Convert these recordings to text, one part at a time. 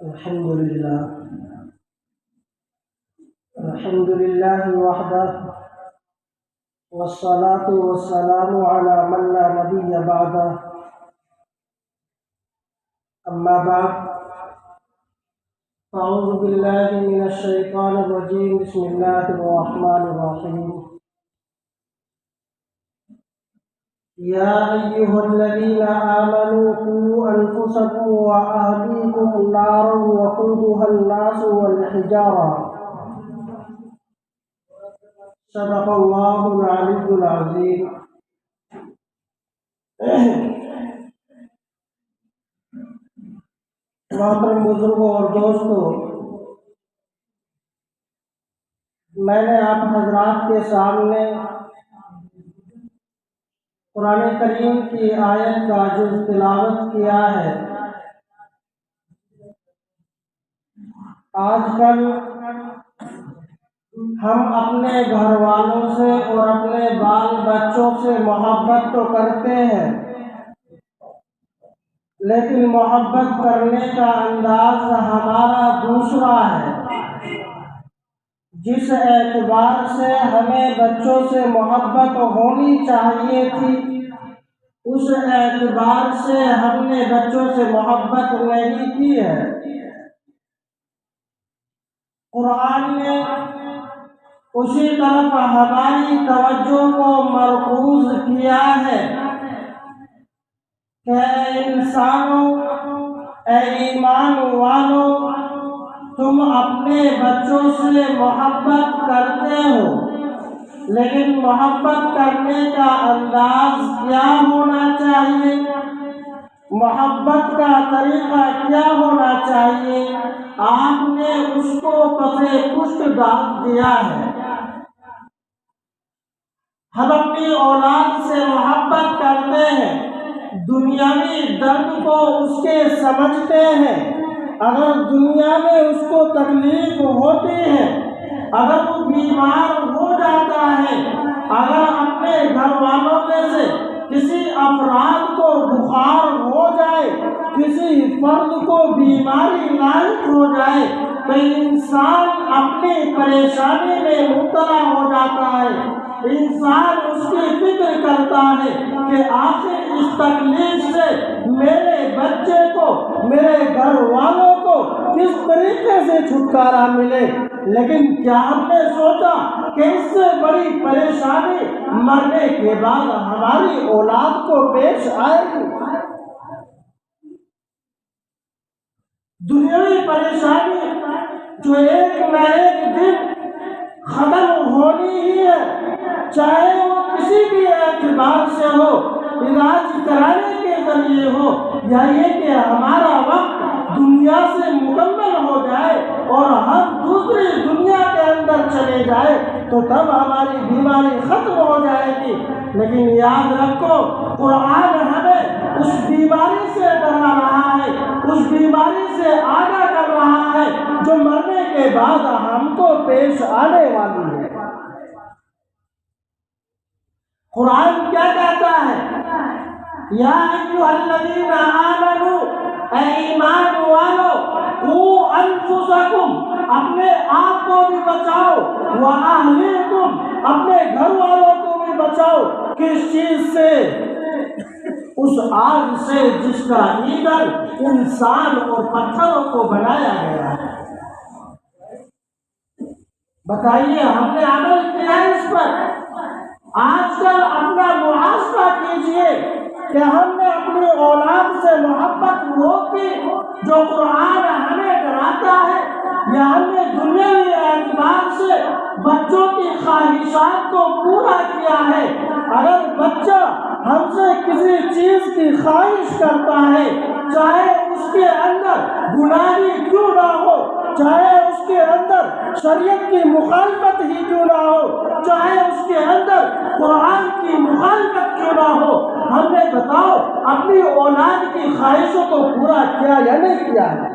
الحمد لله وحده والصلاة والسلام على من لا نبي بعده أما بعد أعوذ بالله من الشيطان الرجيم بسم الله الرحمن الرحيم يا أيها الذين آمنوا قوا أنفسكم وأهليكم نارا وقودها الناس والحجارة صدق الله العلي العظيم۔ محترم بزرگوں اور دوستوں، میں نے آپ حضرات کے سامنے قرآن کریم کی آیت کا جو تلاوت کیا ہے، آج کل ہم اپنے گھر والوں سے اور اپنے بال بچوں سے محبت تو کرتے ہیں، لیکن محبت کرنے کا انداز ہمارا دوسرا ہے۔ جس اعتبار سے ہمیں بچوں سے محبت ہونی چاہیے تھی، اس اعتبار سے ہم نے بچوں سے محبت نہیں کی ہے۔ قرآن نے اسی طرف ہماری توجہ کو مرکوز کیا ہے کہ اے انسانوں، اے ایمان والوں، تم اپنے بچوں سے محبت کرتے ہو، لیکن محبت کرنے کا انداز کیا ہونا چاہیے، محبت کا طریقہ کیا ہونا چاہیے، آپ نے اس کو پسے پشت ڈال دیا ہے۔ ہم اپنی اولاد سے محبت کرتے ہیں، دنیاوی درد کو اس کے سمجھتے ہیں، اگر دنیا میں اس کو تکلیف ہوتی ہے، اگر وہ بیمار ہو جاتا ہے، اگر اپنے گھر والوں میں سے کسی افراد کو بخار ہو جائے، کسی فرد کو بیماری لاحق ہو جائے، تو انسان اپنی پریشانی میں مبتلا ہو جاتا ہے۔ انسان اس کی فکر کرتا ہے کہ آخر اس تکلیف سے میرے بچے کو، میرے گھر والوں کو کس طریقے سے چھٹکارا ملے، لیکن کیا ہم نے سوچا کہ اس سے بڑی پریشانی مرنے کے بعد ہماری اولاد کو پیش آئے گی؟ دنیاوی پریشانی جو ایک نہ ایک دن ختم ہونی ہی ہے، چاہے وہ کسی بھی اعتبار سے ہو، علاج کرانے کے ذریعے ہو، یا یہ کہ ہمارا وقت دنیا سے مکمل ہو جائے اور ہم دوسری دنیا کے اندر چلے جائے تو تب ہماری بیماری ختم ہو جائے گی۔ لیکن یاد رکھو، قرآن ہمیں اس بیماری سے ڈرا رہا ہے، اس بیماری سے آگاہ کر رہا ہے جو مرنے کے بعد ہم کو پیش آنے والی ہے۔ قرآن کیا کہتا ہے؟ یا ایھا الذین آمنوا، اے ایمان والو، قوا انفسکم، اپنے آپ کو بھی بچاؤ، واہلیکم، اپنے گھر والوں کو بھی بچاؤ۔ کس چیز سے؟ اس آگ سے جس کا ایندھن انسان اور پتھروں کو بنایا گیا ہے۔ بتائیے، ہم نے عمل کیا اس پر؟ آج کل اپنا محاسبہ کیجئے کہ ہم نے اپنی اولاد سے محبت وہ کی جو قرآن ہمیں ڈراتا ہے، یا ہم نے دنیاوی اعتبار سے بچوں کی خواہشات کو پورا کیا ہے؟ اگر بچہ ہم سے کسی چیز کی خواہش کرتا ہے، چاہے اس کے اندر گناہ ہی کیوں نہ ہو، چاہے اس کے اندر شریعت کی مخالفت ہی کیوں نہ ہو، چاہے اس کے اندر قرآن کی مخالفت کیوں نہ ہو، ہم نے بتاؤ اپنی اولاد کی خواہشوں کو پورا کیا یا نہیں کیا ہے؟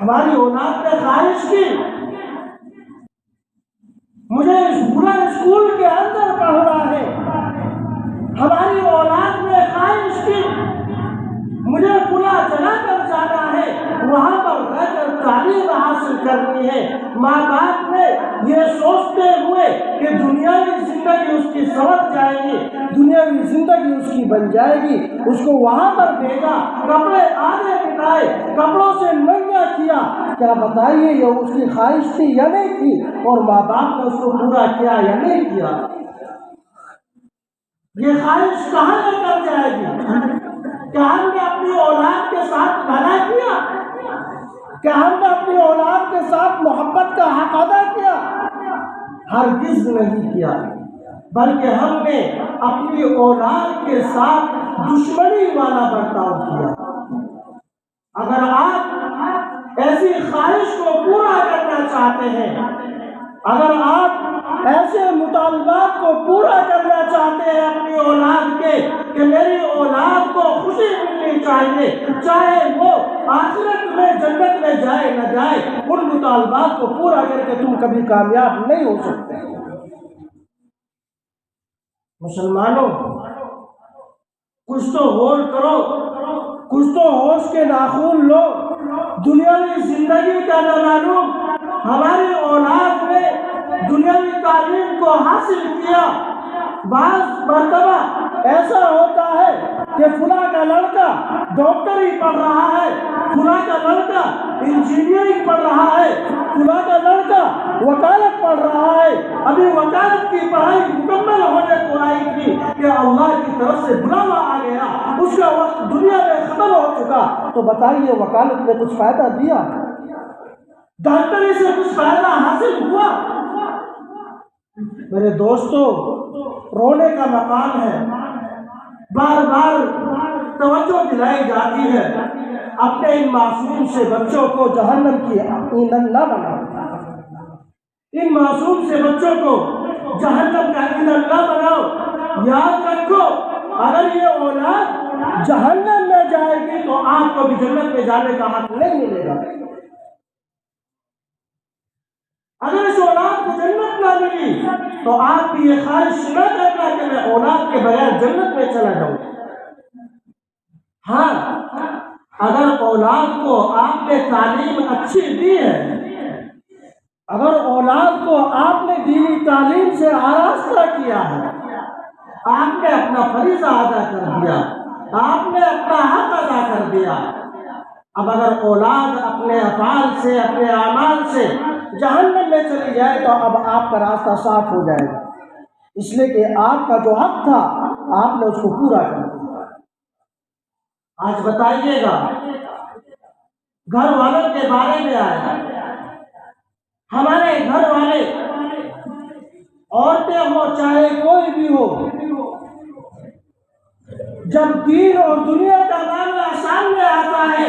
ہماری اولاد نے خواہش کی مجھے پورا اسکول کے اندر پڑھنا ہے، ہماری اولاد نے خواہش کی مجھے تعلیم حاصل کرنی ہے، ماں باپ نے یہ سوچتے ہوئے کہ دنیاوی زندگی اس کی سمجھ جائے گی، دنیاوی زندگی اس کی بن جائے گی، اس کو وہاں پر بھیجا، کپڑے آدھے بٹائے، کپڑوں سے ننگا کیا، کیا بتائیے یہ اس کی خواہش تھی یا نہیں تھی؟ اور ماں باپ نے اس کو پورا کیا یا نہیں کیا؟ یہ خواہش کہاں لے کر جائے گی؟ کیا ہم نے اپنی اولاد کے ساتھ بھلا کیا؟ کیا ہم نے اپنی اولاد کے ساتھ محبت کا حق ادا کیا؟ ہرگز نہیں کیا، بلکہ ہم نے اپنی اولاد کے ساتھ دشمنی والا برتاؤ کیا۔ اگر آپ ایسی خواہش کو پورا کرنا چاہتے ہیں، اگر آپ ایسے مطالبات کو پورا کرنا چاہتے ہیں اپنی اولاد کے کہ میری اولاد کو خوشی ملنی چاہیے، چاہے وہ آخرت میں جنت میں جائے نہ جائے، ان مطالبات کو پورا کر کے تم کبھی کامیاب نہیں ہو سکتے۔ مسلمانوں، کچھ تو غور کرو، کچھ تو ہوش کے ناخن لو۔ دنیاوی زندگی کا نہ معلوم ہماری اولاد نے دنیاوی تعلیم کو حاصل کیا۔ بعض مرتبہ ایسا ہوتا ہے کہ فلاں کا لڑکا ڈاکٹری پڑھ رہا ہے، فلاں کا لڑکا انجینئرنگ پڑھ رہا ہے، فلاں کا لڑکا وکالت پڑھ رہا ہے۔ ابھی وکالت کی پڑھائی مکمل ہونے کو آئی تھی کہ اللہ کی طرف سے بلاوا آ گیا، اس کا وقت دنیا میں ختم ہو چکا۔ تو بتائیے وکالت میں کچھ فائدہ دیا؟ ڈاکٹری سے کچھ فائدہ حاصل ہوا؟ میرے دوستو، رونے کا مقام ہے، بار بار توجہ دلائی جاتی ہے، اپنے ان معصوم سے بچوں کو جہنم کی ایندھن نہ بناؤ، ان معصوم سے بچوں کو جہنم کا ایندھن نہ بناؤ۔ یاد رکھو، اگر یہ اولاد جہنم میں جائے گی تو آپ کو بھی جنت میں جانے کا حق نہیں ملے گا۔ اگر اس اولاد کو جنت نہ ملی تو آپ بھی یہ خواہش نہ کرنا کہ میں اولاد کے بغیر جنت میں چلا جاؤں۔ ہاں، اگر اولاد کو آپ نے تعلیم اچھی دی ہے، اگر اولاد کو آپ نے دینی تعلیم سے آراستہ کیا ہے، آپ نے اپنا فریضہ ادا کر دیا، آپ نے اپنا حق ادا کر دیا۔ اب اگر اولاد اپنے افعال سے، اپنے اعمال سے جہنم میں چلی جائے تو اب آپ کا راستہ صاف ہو جائے گا، اس لیے کہ آپ کا جو حق تھا آپ نے اس کو پورا کر دیا۔ آج بتائیے گا، گھر والوں کے بارے میں آیا، ہمارے گھر والے، عورتیں ہو چاہے کوئی بھی ہو، جب دین اور دنیا کا معاملہ سامنے آتا ہے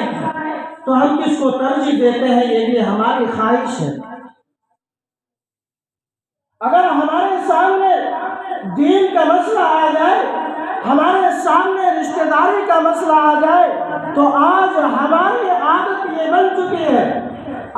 تو ہم کس کو ترجیح دیتے ہیں؟ یہ بھی ہماری خواہش ہے۔ اگر ہمارے سامنے دین کا مسئلہ آ جائے، ہمارے سامنے رشتہ داری کا مسئلہ آ جائے تو آج ہماری عادت یہ بن چکی ہے،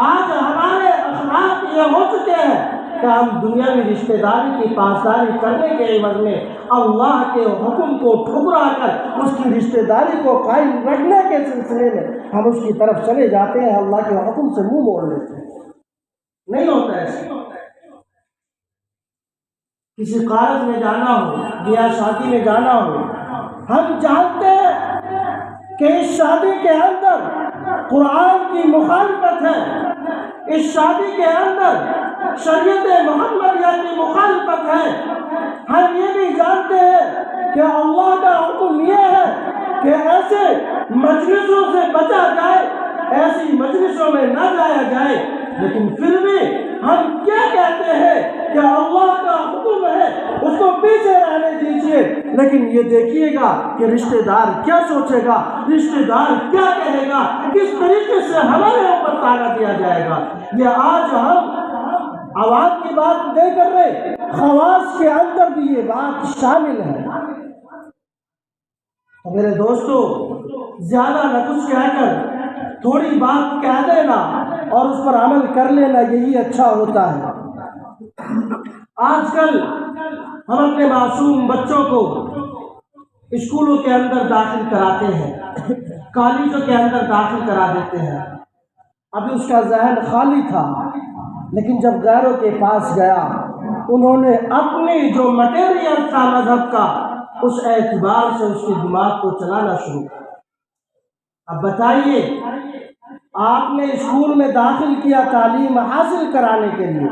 آج ہمارے اخلاق یہ ہو چکے ہیں کہ ہم دنیاوی رشتہ داری کی پاسداری کرنے کے عوض میں اللہ کے حکم کو ٹھکرا کر اس کی رشتہ داری کو قائم رکھنے کے سلسلے میں ہم اس کی طرف چلے جاتے ہیں، اللہ کے حکم سے منہ موڑ لیتے ہیں۔ نہیں ہوتا ایسا۔ کسی کارج میں جانا ہو یا شادی میں جانا ہو، ہم جانتے ہیں کہ اس شادی کے اندر قرآن کی مخالفت ہے، اس شادی کے اندر شریعت محمدیہ کی مخالفت ہے۔ ہم یہ بھی جانتے ہیں کہ اللہ کا حکم یہ ہے کہ ایسے مجلسوں سے بچا جائے، ایسی مجلسوں میں نہ جایا جائے، لیکن پھر بھی ہم کیا کہتے ہیں کہ اللہ کا حکم ہے، اس کو پیچھے رہنے دیجیے، لیکن یہ دیکھیے گا کہ رشتہ دار کیا سوچے گا، رشتہ دار کیا کہے گا، کس طریقے سے ہمارے اوپر تانا دیا جائے گا۔ یہ آج ہم عوام کی بات نہیں کر رہے، خواص کے اندر بھی یہ بات شامل ہے۔ میرے دوستو، زیادہ نہ کچھ کہہ کر تھوڑی بات کہہ دینا اور اس پر عمل کر لینا، یہی اچھا ہوتا ہے۔ آج کل ہم اپنے معصوم بچوں کو اسکولوں کے اندر داخل کراتے ہیں، کالجوں کے اندر داخل کرا دیتے ہیں، ابھی اس کا ذہن خالی تھا، لیکن جب غیروں کے پاس گیا انہوں نے اپنی جو مٹیریل تھا مذہب کا اس اعتبار سے اس کے دماغ کو چلانا شروع کیا۔ اب بتائیے، آپ نے اسکول میں داخل کیا تعلیم حاصل کرانے کے لیے،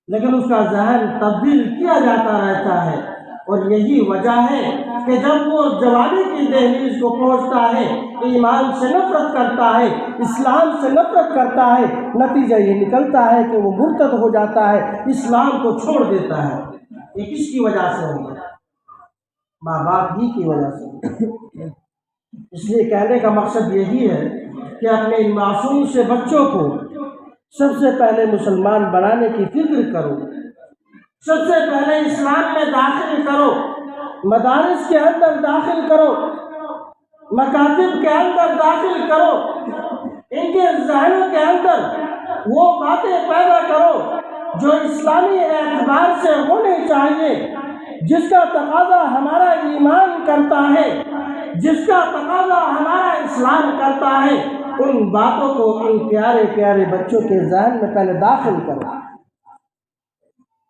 لیکن اس کا ذہن تبدیل کیا جاتا رہتا ہے، اور یہی وجہ ہے کہ جب وہ جوانی کی دہلیز کو پہنچتا ہے ایمان سے نفرت کرتا ہے، اسلام سے نفرت کرتا ہے، نتیجہ یہ نکلتا ہے کہ وہ مرتد ہو جاتا ہے، اسلام کو چھوڑ دیتا ہے۔ یہ کس کی وجہ سے ہوگا؟ ماں باپ ہی کی وجہ سے۔ اس لیے کہنے کا مقصد یہی ہے کہ اپنے ان معصوم سے بچوں کو سب سے پہلے مسلمان بنانے کی فکر کرو، سب سے پہلے اسلام میں داخل کرو، مدارس کے اندر داخل کرو، مکاتب کے اندر داخل کرو، ان کے ذہنوں کے اندر وہ باتیں پیدا کرو جو اسلامی اعتبار سے ہونی چاہیے، جس کا تقاضا ہمارا ایمان کرتا ہے، جس کا تقاضا ہمارا اسلام کرتا ہے۔ ان باتوں کو ان پیارے پیارے بچوں کے ذہن میں پہلے داخل کرو،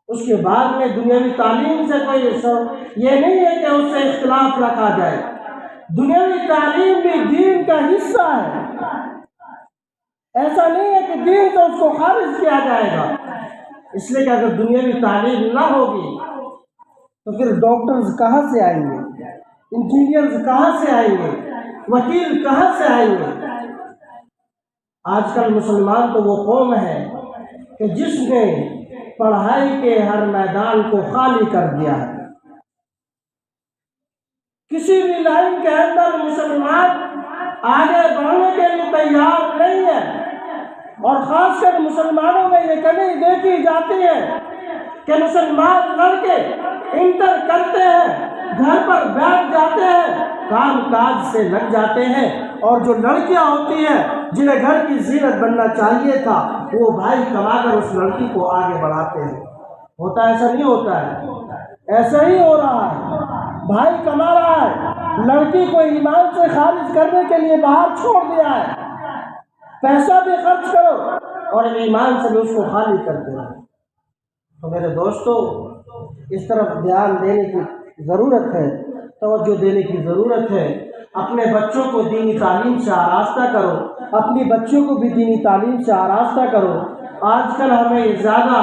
اس کے بعد میں دنیاوی تعلیم سے کوئی یہ نہیں ہے کہ اس سے اختلاف رکھا جائے۔ دنیاوی تعلیم بھی دین کا حصہ ہے، ایسا نہیں ہے کہ دین سے اس کو خارج کیا جائے گا۔ اس لیے کہ اگر دنیاوی تعلیم نہ ہوگی تو پھر ڈاکٹرز کہاں سے آئیں گے، انجینئرز کہاں سے آئیں گے، وکیل کہاں سے آئیں گے؟ آج کل مسلمان تو وہ قوم ہے کہ جس نے پڑھائی کے ہر میدان کو خالی کر دیا ہے۔ کسی بھی لائن کے اندر مسلمان آگے بڑھنے کے لیے تیار نہیں ہے، اور خاص کر مسلمانوں میں یہ کمی دیکھی جاتی ہے کہ مسلمان لڑکے انٹر کرتے ہیں، گھر پر بیٹھ جاتے ہیں، کام کاج سے لگ جاتے ہیں، اور جو لڑکیاں ہوتی ہیں جنہیں گھر کی زینت بننا چاہیے تھا وہ بھائی کما کر اس لڑکی کو آگے بڑھاتے ہیں۔ ہوتا ایسا نہیں ہوتا ہے؟ ایسا ہی ہو رہا ہے، بھائی کما رہا ہے، لڑکی کو ایمان سے خارج کرنے کے لیے باہر چھوڑ دیا ہے، پیسہ بھی خرچ کرو اور ایمان سے بھی اس کو خالی کرتے ہیں۔ تو میرے دوستو، اس طرف دھیان دینے کی ضرورت ہے، توجہ دینے کی ضرورت ہے۔ اپنے بچوں کو دینی تعلیم سے آراستہ کرو، اپنی بچوں کو بھی دینی تعلیم سے آراستہ کرو۔ آج کل ہمیں زیادہ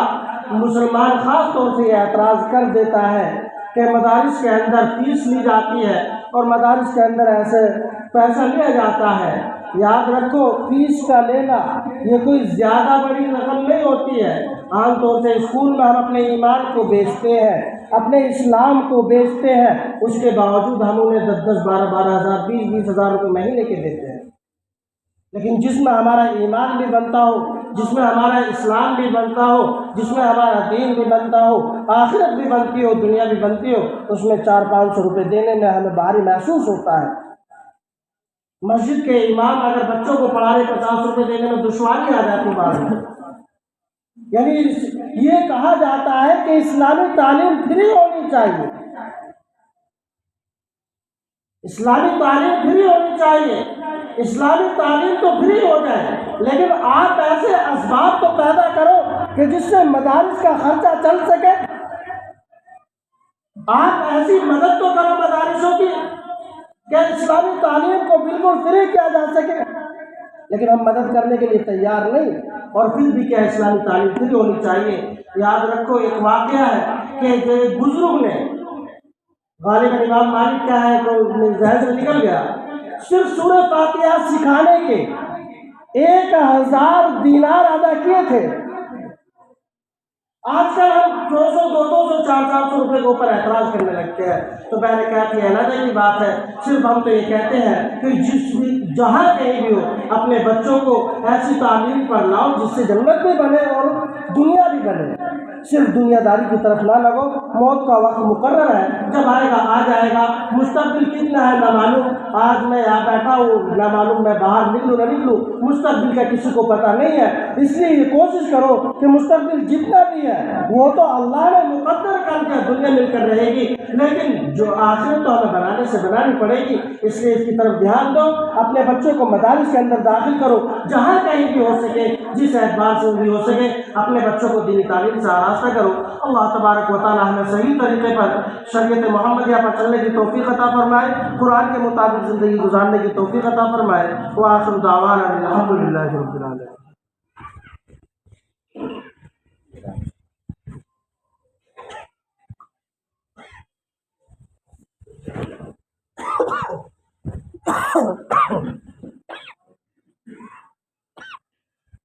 مسلمان خاص طور سے یہ اعتراض کر دیتا ہے کہ مدارس کے اندر فیس لی جاتی ہے اور مدارس کے اندر ایسے پیسہ لیا جاتا ہے۔ یاد رکھو، فیس کا لینا یہ کوئی زیادہ بڑی رقم نہیں ہوتی ہے۔ عام طور سے اسکول میں ہم اپنے ایمان کو بیچتے ہیں، اپنے اسلام کو بیچتے ہیں، اس کے باوجود ہم انہیں 10-10 12-12 ہزار 20-20 ہزار روپے مہینے کے دیتے ہیں۔ لیکن جس میں ہمارا ایمان بھی بنتا ہو، جس میں ہمارا اسلام بھی بنتا ہو، جس میں ہمارا دین بھی بنتا ہو، آخرت بھی بنتی ہو، دنیا بھی بنتی ہو، اس میں 400-500 روپے دینے میں ہمیں بھاری محسوس ہوتا ہے۔ مسجد کے امام اگر بچوں کو پڑھا رہے 50 روپے دینے میں دشواری آ جاتی بعض میں۔ یعنی یہ کہا جاتا ہے کہ اسلامی تعلیم فری ہونی چاہیے، اسلامی تعلیم فری ہونی چاہیے، اسلامی تعلیم تو فری ہو جائے، لیکن آپ ایسے اسباب تو پیدا کرو کہ جس سے مدارس کا خرچہ چل سکے۔ آپ ایسی مدد تو کرو مدارسوں کی کہ اسلامی تعلیم کو بالکل فری کیا جا سکے، لیکن ہم مدد کرنے کے لیے تیار نہیں، اور پھر بھی کیا اسلامی تعلیم فری ہونی چاہیے۔ یاد رکھو، ایک واقعہ ہے کہ ایک بزرگ نے، غالباً امام مالک کا ہے، تو ذہن سے نکل گیا، صرف سورہ فاتحہ سکھانے کے 1000 دینار ادا کیے تھے۔ آج کل ہم 200 200 400 روپے کے اوپر اعتراض کرنے لگتے ہیں، تو میں نے کہا کہ علیحدہ کی بات ہے، صرف ہم تو یہ کہتے ہیں کہ جہاں کہیں بھی ہو اپنے بچوں کو ایسی تعلیم پر لاؤ جس سے جنت بھی بنے اور دنیا بھی بنے۔ صرف دنیا داری کی طرف نہ لگو، موت کا وقت مقرر ہے، جب آئے گا آ جائے گا، مستقبل کتنا ہے نہ معلوم، آج میں یہاں بیٹھا ہوں، نہ معلوم میں باہر نکلوں نہ نکلوں، مستقبل کا کسی کو پتہ نہیں ہے، اس لیے یہ کوشش کرو کہ مستقبل جتنا بھی ہے وہ تو اللہ نے مقدر کر دیا، دنیا مل کر رہے گی، لیکن جو آخرت تو ہمیں بنانے سے بنانی پڑے گی، اس لیے اس کی طرف دھیان دو، اپنے بچوں کو مدارس کے اندر داخل کرو، جہاں کہیں بھی ہو سکے، جس اعتبار سے بھی ہو سکے اپنے بچوں کو دینی تعلیم سے آراستہ کرو۔ اللہ تبارک و تعالی ہمیں صحیح طریقے پر شریعت محمدیہ پر چلنے کی توفیق عطا فرمائے، قرآن کے مطابق زندگی گزارنے کی توفیق عطا فرمائے۔ وآخر دعوانا الحمد للہ رب العالمین۔